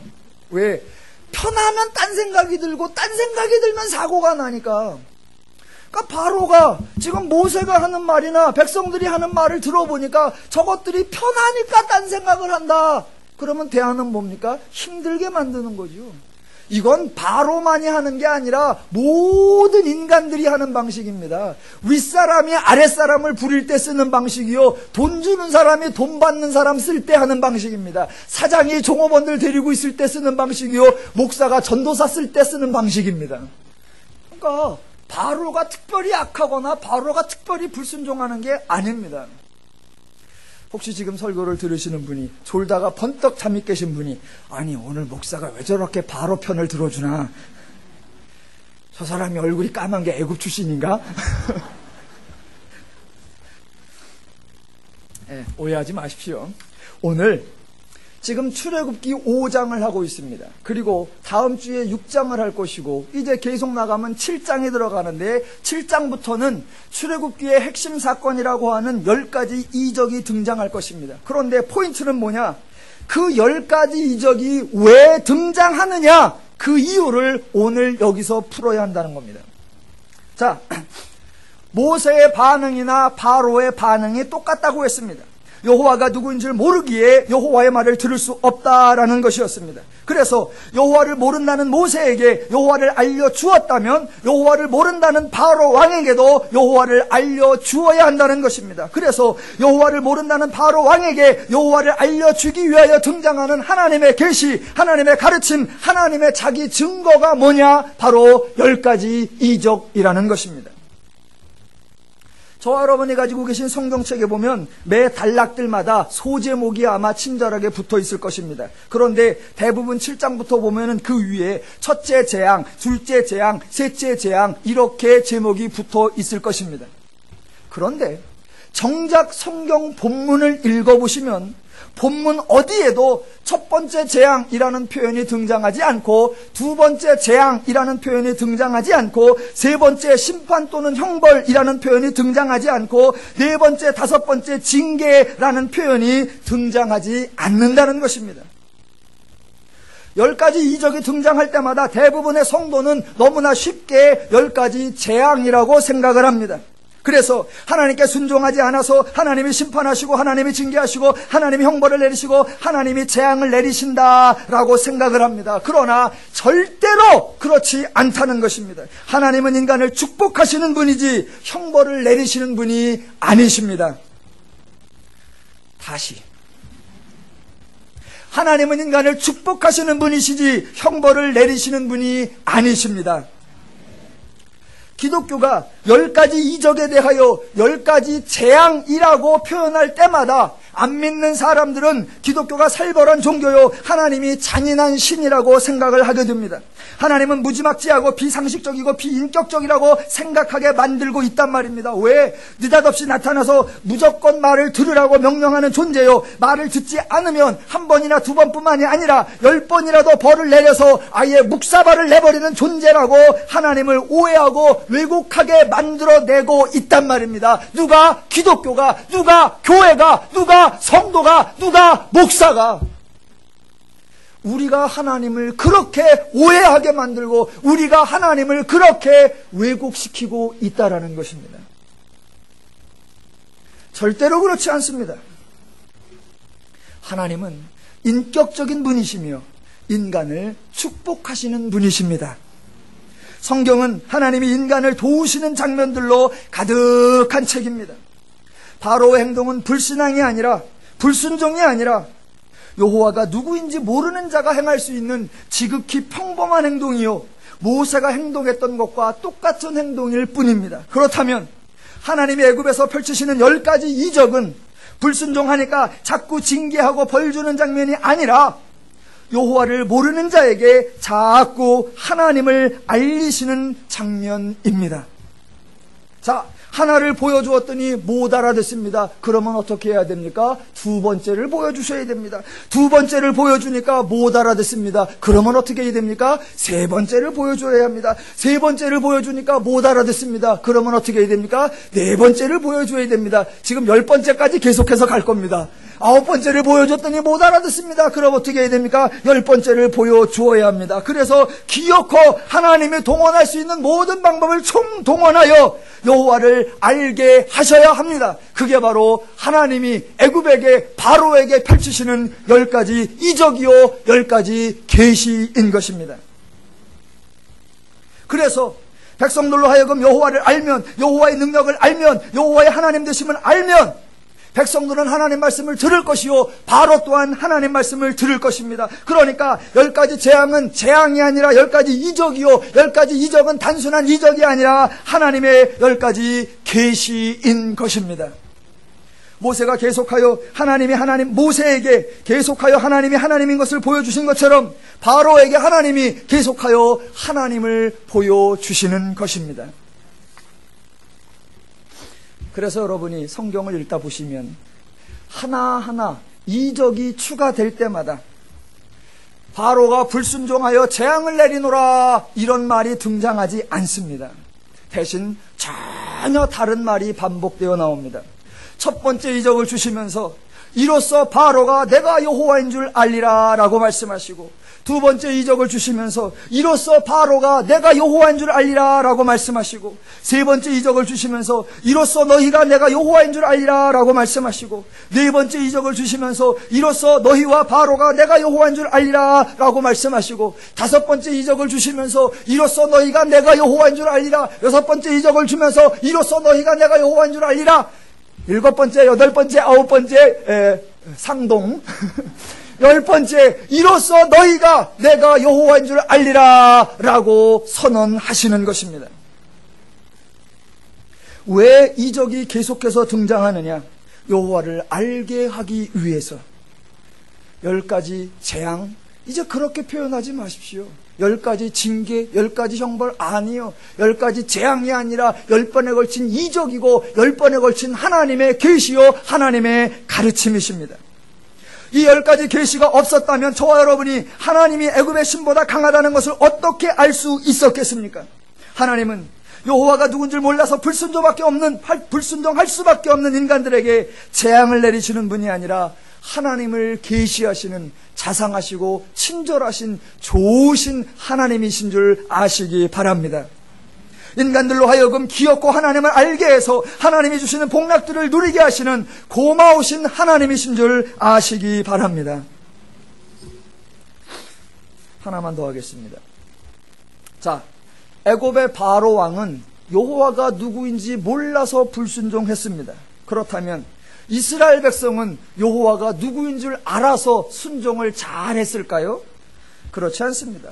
왜? 편하면 딴 생각이 들고 딴 생각이 들면 사고가 나니까. 그러니까 바로가 지금 모세가 하는 말이나 백성들이 하는 말을 들어보니까 저것들이 편하니까 딴 생각을 한다. 그러면 대안은 뭡니까? 힘들게 만드는 거죠. 이건 바로만이 하는 게 아니라 모든 인간들이 하는 방식입니다. 윗사람이 아랫사람을 부릴 때 쓰는 방식이요, 돈 주는 사람이 돈 받는 사람 쓸 때 하는 방식입니다. 사장이 종업원들 데리고 있을 때 쓰는 방식이요, 목사가 전도사 쓸 때 쓰는 방식입니다. 그러니까 바로가 특별히 악하거나 바로가 특별히 불순종하는 게 아닙니다. 혹시 지금 설교를 들으시는 분이, 졸다가 번떡 잠이 깨신 분이, 아니 오늘 목사가 왜 저렇게 바로 편을 들어주나? 저 사람이 얼굴이 까만 게 애굽 출신인가? 네, 오해하지 마십시오. 오늘 지금 출애굽기 5장을 하고 있습니다. 그리고 다음 주에 6장을 할 것이고 이제 계속 나가면 7장이 들어가는데 7장부터는 출애굽기의 핵심 사건이라고 하는 10가지 이적이 등장할 것입니다. 그런데 포인트는 뭐냐? 그 10가지 이적이 왜 등장하느냐? 그 이유를 오늘 여기서 풀어야 한다는 겁니다. 자, 모세의 반응이나 바로의 반응이 똑같다고 했습니다. 여호와가 누구인 줄 모르기에 여호와의 말을 들을 수 없다라는 것이었습니다. 그래서 여호와를 모른다는 모세에게 여호와를 알려주었다면 여호와를 모른다는 바로 왕에게도 여호와를 알려주어야 한다는 것입니다. 그래서 여호와를 모른다는 바로 왕에게 여호와를 알려주기 위하여 등장하는 하나님의 계시, 하나님의 가르침, 하나님의 자기 증거가 뭐냐? 바로 10가지 이적이라는 것입니다. 저와 여러분이 가지고 계신 성경책에 보면 매 단락들마다 소제목이 아마 친절하게 붙어 있을 것입니다. 그런데 대부분 7장부터 보면은 그 위에 첫째 재앙, 둘째 재앙, 셋째 재앙 이렇게 제목이 붙어 있을 것입니다. 그런데 정작 성경 본문을 읽어보시면 본문 어디에도 첫 번째 재앙이라는 표현이 등장하지 않고 두 번째 재앙이라는 표현이 등장하지 않고 세 번째 심판 또는 형벌이라는 표현이 등장하지 않고 네 번째, 다섯 번째 징계라는 표현이 등장하지 않는다는 것입니다. 10가지 이적이 등장할 때마다 대부분의 성도는 너무나 쉽게 10가지 재앙이라고 생각을 합니다. 그래서 하나님께 순종하지 않아서 하나님이 심판하시고 하나님이 징계하시고 하나님이 형벌을 내리시고 하나님이 재앙을 내리신다라고 생각을 합니다. 그러나 절대로 그렇지 않다는 것입니다. 하나님은 인간을 축복하시는 분이지 형벌을 내리시는 분이 아니십니다. 다시, 하나님은 인간을 축복하시는 분이시지 형벌을 내리시는 분이 아니십니다. 기독교가 10가지 이적에 대하여 10가지 재앙이라고 표현할 때마다 안 믿는 사람들은 기독교가 살벌한 종교요, 하나님이 잔인한 신이라고 생각을 하게 됩니다. 하나님은 무지막지하고 비상식적이고 비인격적이라고 생각하게 만들고 있단 말입니다. 왜? 느닷없이 나타나서 무조건 말을 들으라고 명령하는 존재요, 말을 듣지 않으면 한 번이나 두 번뿐만이 아니라 10번이라도 벌을 내려서 아예 묵사발을 내버리는 존재라고 하나님을 오해하고 왜곡하게 만들어내고 있단 말입니다. 누가? 기독교가, 누가? 교회가, 누가? 성도가, 누가? 목사가. 우리가 하나님을 그렇게 오해하게 만들고 우리가 하나님을 그렇게 왜곡시키고 있다라는 것입니다. 절대로 그렇지 않습니다. 하나님은 인격적인 분이시며 인간을 축복하시는 분이십니다. 성경은 하나님이 인간을 도우시는 장면들로 가득한 책입니다. 바로의 행동은 불신앙이 아니라, 불순종이 아니라 여호와가 누구인지 모르는 자가 행할 수 있는 지극히 평범한 행동이요, 모세가 행동했던 것과 똑같은 행동일 뿐입니다. 그렇다면 하나님이 애굽에서 펼치시는 10가지 이적은 불순종하니까 자꾸 징계하고 벌 주는 장면이 아니라 여호와를 모르는 자에게 자꾸 하나님을 알리시는 장면입니다. 자, 하나를 보여주었더니 못 알아듣습니다. 그러면 어떻게 해야 됩니까? 두 번째를 보여주셔야 됩니다. 두 번째를 보여주니까 못 알아듣습니다. 그러면 어떻게 해야 됩니까? 세 번째를 보여줘야 합니다. 세 번째를 보여주니까 못 알아듣습니다. 그러면 어떻게 해야 됩니까? 네 번째를 보여줘야 됩니다. 지금 10번째까지 계속해서 갈 겁니다. 9번째를 보여줬더니 못 알아듣습니다. 그럼 어떻게 해야 됩니까? 10번째를 보여주어야 합니다. 그래서 기어코 하나님이 동원할 수 있는 모든 방법을 총동원하여 여호와를 알게 하셔야 합니다. 그게 바로 하나님이 애굽에게, 바로에게 펼치시는 10가지 이적이요 10가지 계시인 것입니다. 그래서 백성들로 하여금 여호와를 알면, 여호와의 능력을 알면, 여호와의 하나님 되심을 알면 백성들은 하나님 말씀을 들을 것이요, 바로 또한 하나님 말씀을 들을 것입니다. 그러니까 10가지 재앙은 재앙이 아니라 10가지 이적이요, 10가지 이적은 단순한 이적이 아니라 하나님의 10가지 계시인 것입니다. 모세가 계속하여 모세에게 계속하여 하나님이 하나님인 것을 보여주신 것처럼 바로에게 하나님이 계속하여 하나님을 보여주시는 것입니다. 그래서 여러분이 성경을 읽다 보시면 하나하나 이적이 추가될 때마다 바로가 불순종하여 재앙을 내리노라 이런 말이 등장하지 않습니다. 대신 전혀 다른 말이 반복되어 나옵니다. 첫 번째 이적을 주시면서 이로써 바로가 내가 여호와인 줄 알리라 라고 말씀하시고, 두 번째 이적을 주시면서 이로써 바로가 내가 여호와인 줄 알리라 라고 말씀하시고, 세 번째 이적을 주시면서 이로써 너희가 내가 여호와인 줄 알리라 라고 말씀하시고, 네 번째 이적을 주시면서 이로써 너희와 바로가 내가 여호와인 줄 알리라 라고 말씀하시고, 다섯 번째 이적을 주시면서 이로써 너희가 내가 여호와인 줄 알리라, 여섯 번째 이적을 주면서 이로써 너희가 내가 여호와인 줄 알리라, 일곱 번째, 여덟 번째, 아홉 번째 상동 열 번째, 이로써 너희가 내가 여호와인 줄 알리라 라고 선언하시는 것입니다. 왜 이적이 계속해서 등장하느냐? 여호와를 알게 하기 위해서. 10가지 재앙, 이제 그렇게 표현하지 마십시오. 10가지 징계, 10가지 형벌, 아니요. 10가지 재앙이 아니라 10번에 걸친 이적이고 10번에 걸친 하나님의 계시요 하나님의 가르침이십니다. 이 10가지 계시가 없었다면 저와 여러분이 하나님이 애굽의 신보다 강하다는 것을 어떻게 알 수 있었겠습니까? 하나님은 여호와가 누군 줄 몰라서 불순종할 수밖에 없는 인간들에게 재앙을 내리시는 분이 아니라 하나님을 계시하시는 자상하시고 친절하신 좋으신 하나님이신 줄 아시기 바랍니다. 인간들로 하여금 기엽고 하나님을 알게 해서 하나님이 주시는 복락들을 누리게 하시는 고마우신 하나님이신 줄 아시기 바랍니다. 하나만 더 하겠습니다. 자, 애굽의 바로 왕은 여호와가 누구인지 몰라서 불순종했습니다. 그렇다면 이스라엘 백성은 여호와가 누구인 줄 알아서 순종을 잘했을까요? 그렇지 않습니다.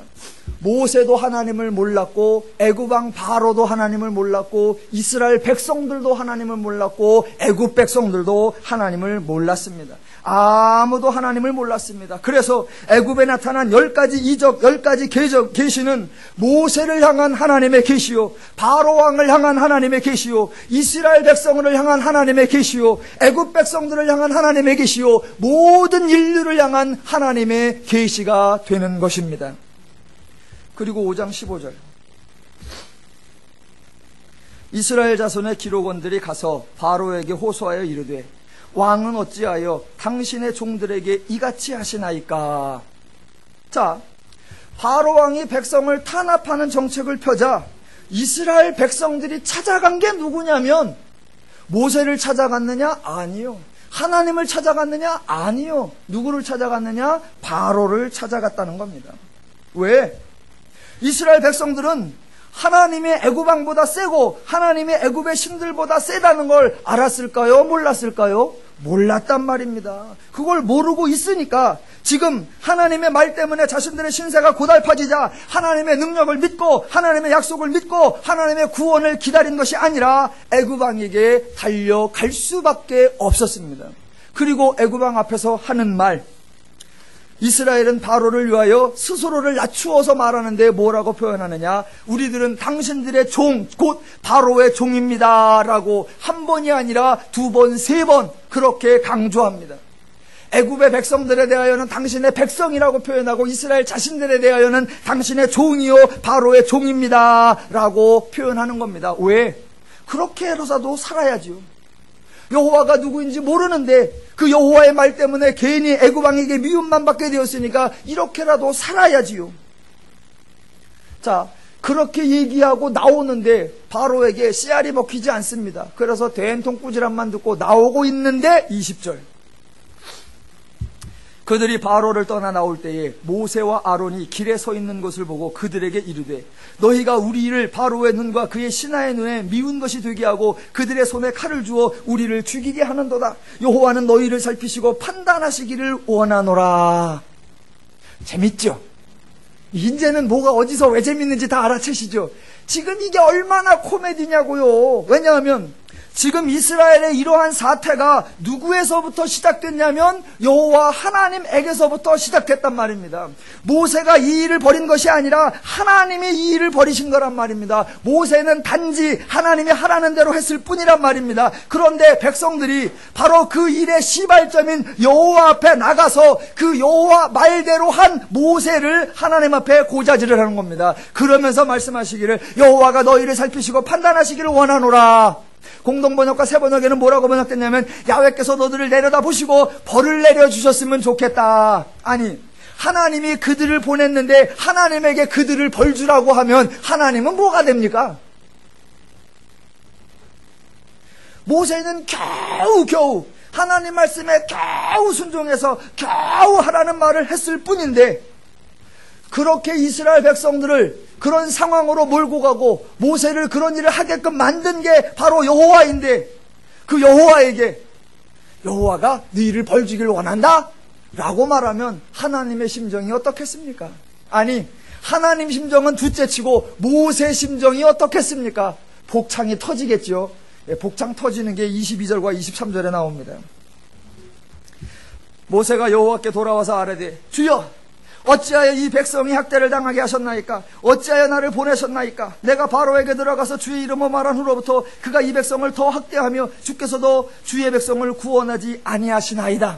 모세도 하나님을 몰랐고, 애굽 왕 바로도 하나님을 몰랐고, 이스라엘 백성들도 하나님을 몰랐고, 애굽 백성들도 하나님을 몰랐습니다. 아무도 하나님을 몰랐습니다. 그래서 애굽에 나타난 10가지 이적, 10가지 계시는 모세를 향한 하나님의 계시요, 바로 왕을 향한 하나님의 계시요, 이스라엘 백성을 향한 하나님의 계시요, 애굽 백성들을 향한 하나님의 계시요, 모든 인류를 향한 하나님의 계시가 되는 것입니다. 그리고 5장 15절, 이스라엘 자손의 기록원들이 가서 바로에게 호소하여 이르되 왕은 어찌하여 당신의 종들에게 이같이 하시나이까? 자, 바로 왕이 백성을 탄압하는 정책을 펴자 이스라엘 백성들이 찾아간 게 누구냐면, 모세를 찾아갔느냐? 아니요. 하나님을 찾아갔느냐? 아니요. 누구를 찾아갔느냐? 바로를 찾아갔다는 겁니다. 왜? 이스라엘 백성들은 하나님의 애굽 왕보다 세고 하나님의 애굽의 신들보다 세다는 걸 알았을까요? 몰랐을까요? 몰랐단 말입니다. 그걸 모르고 있으니까 지금 하나님의 말 때문에 자신들의 신세가 고달파지자 하나님의 능력을 믿고 하나님의 약속을 믿고 하나님의 구원을 기다린 것이 아니라 애굽 왕에게 달려갈 수밖에 없었습니다. 그리고 애굽 왕 앞에서 하는 말, 이스라엘은 바로를 위하여 스스로를 낮추어서 말하는데 뭐라고 표현하느냐? 우리들은 당신들의 종, 곧 바로의 종입니다 라고 한 번이 아니라 두 번, 세 번 그렇게 강조합니다. 애굽의 백성들에 대하여는 당신의 백성이라고 표현하고 이스라엘 자신들에 대하여는 당신의 종이요 바로의 종입니다 라고 표현하는 겁니다. 왜? 그렇게 해서라도 살아야지요. 여호와가 누구인지 모르는데 그 여호와의 말 때문에 괜히 애굽 왕에게 미움만 받게 되었으니까 이렇게라도 살아야지요. 자, 그렇게 얘기하고 나오는데 바로에게 씨알이 먹히지 않습니다. 그래서 된통 꾸지람만 듣고 나오고 있는데 20절, 그들이 바로를 떠나 나올 때에 모세와 아론이 길에 서 있는 것을 보고 그들에게 이르되 너희가 우리를 바로의 눈과 그의 신하의 눈에 미운 것이 되게 하고 그들의 손에 칼을 주어 우리를 죽이게 하는도다. 여호와는 너희를 살피시고 판단하시기를 원하노라. 재밌죠? 이제는 뭐가 어디서 왜 재밌는지 다 알아채시죠? 지금 이게 얼마나 코미디냐고요. 왜냐하면 지금 이스라엘의 이러한 사태가 누구에서부터 시작됐냐면 여호와 하나님에게서부터 시작됐단 말입니다. 모세가 이 일을 벌인 것이 아니라 하나님이 이 일을 벌이신 거란 말입니다. 모세는 단지 하나님이 하라는 대로 했을 뿐이란 말입니다. 그런데 백성들이 바로 그 일의 시발점인 여호와 앞에 나가서 그 여호와 말대로 한 모세를 하나님 앞에 고자질을 하는 겁니다. 그러면서 말씀하시기를 여호와가 너희를 살피시고 판단하시기를 원하노라. 공동번역과 새번역에는 뭐라고 번역됐냐면 야훼께서 너희를 내려다보시고 벌을 내려주셨으면 좋겠다. 아니, 하나님이 그들을 보냈는데 하나님에게 그들을 벌 주라고 하면 하나님은 뭐가 됩니까? 모세는 겨우 하나님 말씀에 겨우 순종해서 겨우 하라는 말을 했을 뿐인데, 그렇게 이스라엘 백성들을 그런 상황으로 몰고 가고 모세를 그런 일을 하게끔 만든 게 바로 여호와인데, 그 여호와에게 여호와가 너희를 벌주기를 원한다? 라고 말하면 하나님의 심정이 어떻겠습니까? 아니, 하나님 심정은 둘째치고 모세 심정이 어떻겠습니까? 복창이 터지겠죠. 복창 터지는 게 22절과 23절에 나옵니다. 모세가 여호와께 돌아와서 아뢰되 주여, 어찌하여 이 백성이 학대를 당하게 하셨나이까? 어찌하여 나를 보내셨나이까? 내가 바로에게 들어가서 주의 이름으로 말한 후로부터 그가 이 백성을 더 학대하며 주께서도 주의 백성을 구원하지 아니하시나이다.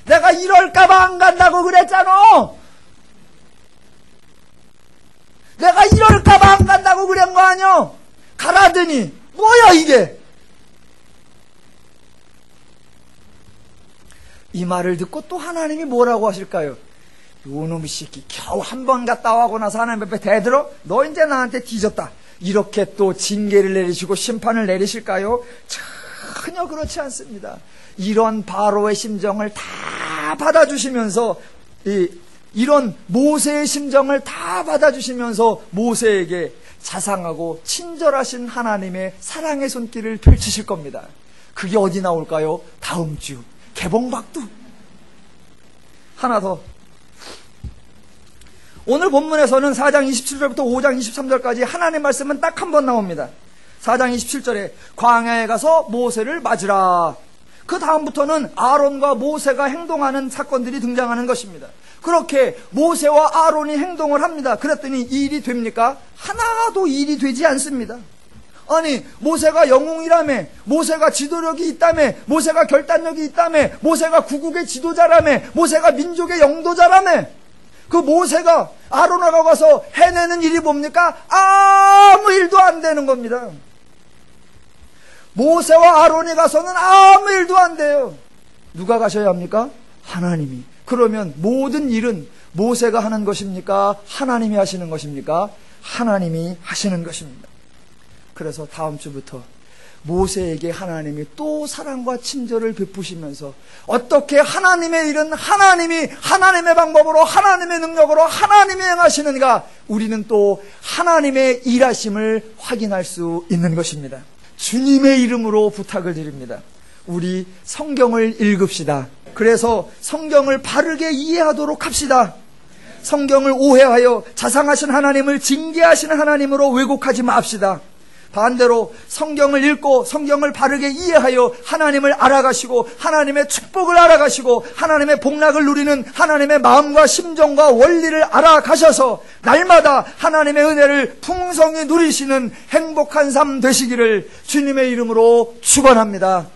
내가 이럴까봐 안 간다고 그랬잖아. 내가 이럴까봐 안 간다고 그런 거 아니야. 가라더니 뭐야 이게? 이 말을 듣고 또 하나님이 뭐라고 하실까요? 요놈의 새끼, 겨우 한 번 갔다 와고 나서 하나님 앞에 대들어? 너 이제 나한테 뒤졌다. 이렇게 또 징계를 내리시고 심판을 내리실까요? 전혀 그렇지 않습니다. 이런 바로의 심정을 다 받아주시면서, 이런 모세의 심정을 다 받아주시면서 모세에게 자상하고 친절하신 하나님의 사랑의 손길을 펼치실 겁니다. 그게 어디 나올까요? 다음 주 개봉박두. 하나 더. 오늘 본문에서는 4장 27절부터 5장 23절까지 하나님의 말씀은 딱 한 번 나옵니다. 4장 27절에 광야에 가서 모세를 맞으라. 그 다음부터는 아론과 모세가 행동하는 사건들이 등장하는 것입니다. 그렇게 모세와 아론이 행동을 합니다. 그랬더니 일이 됩니까? 하나도 일이 되지 않습니다. 아니, 모세가 영웅이라며, 모세가 지도력이 있다며, 모세가 결단력이 있다며, 모세가 구국의 지도자라며, 모세가 민족의 영도자라며, 그 모세가 아론하고 가서 해내는 일이 뭡니까? 아무 일도 안 되는 겁니다. 모세와 아론이 가서는 아무 일도 안 돼요. 누가 가셔야 합니까? 하나님이. 그러면 모든 일은 모세가 하는 것입니까? 하나님이 하시는 것입니까? 하나님이 하시는 것입니다. 그래서 다음 주부터 모세에게 하나님이 또 사랑과 친절을 베푸시면서 어떻게 하나님의 일은 하나님이 하나님의 방법으로 하나님의 능력으로 하나님이 행하시는가, 우리는 또 하나님의 일하심을 확인할 수 있는 것입니다. 주님의 이름으로 부탁을 드립니다. 우리 성경을 읽읍시다. 그래서 성경을 바르게 이해하도록 합시다. 성경을 오해하여 자상하신 하나님을 징계하시는 하나님으로 왜곡하지 맙시다. 반대로 성경을 읽고 성경을 바르게 이해하여 하나님을 알아가시고 하나님의 축복을 알아가시고 하나님의 복락을 누리는 하나님의 마음과 심정과 원리를 알아가셔서 날마다 하나님의 은혜를 풍성히 누리시는 행복한 삶 되시기를 주님의 이름으로 축원합니다.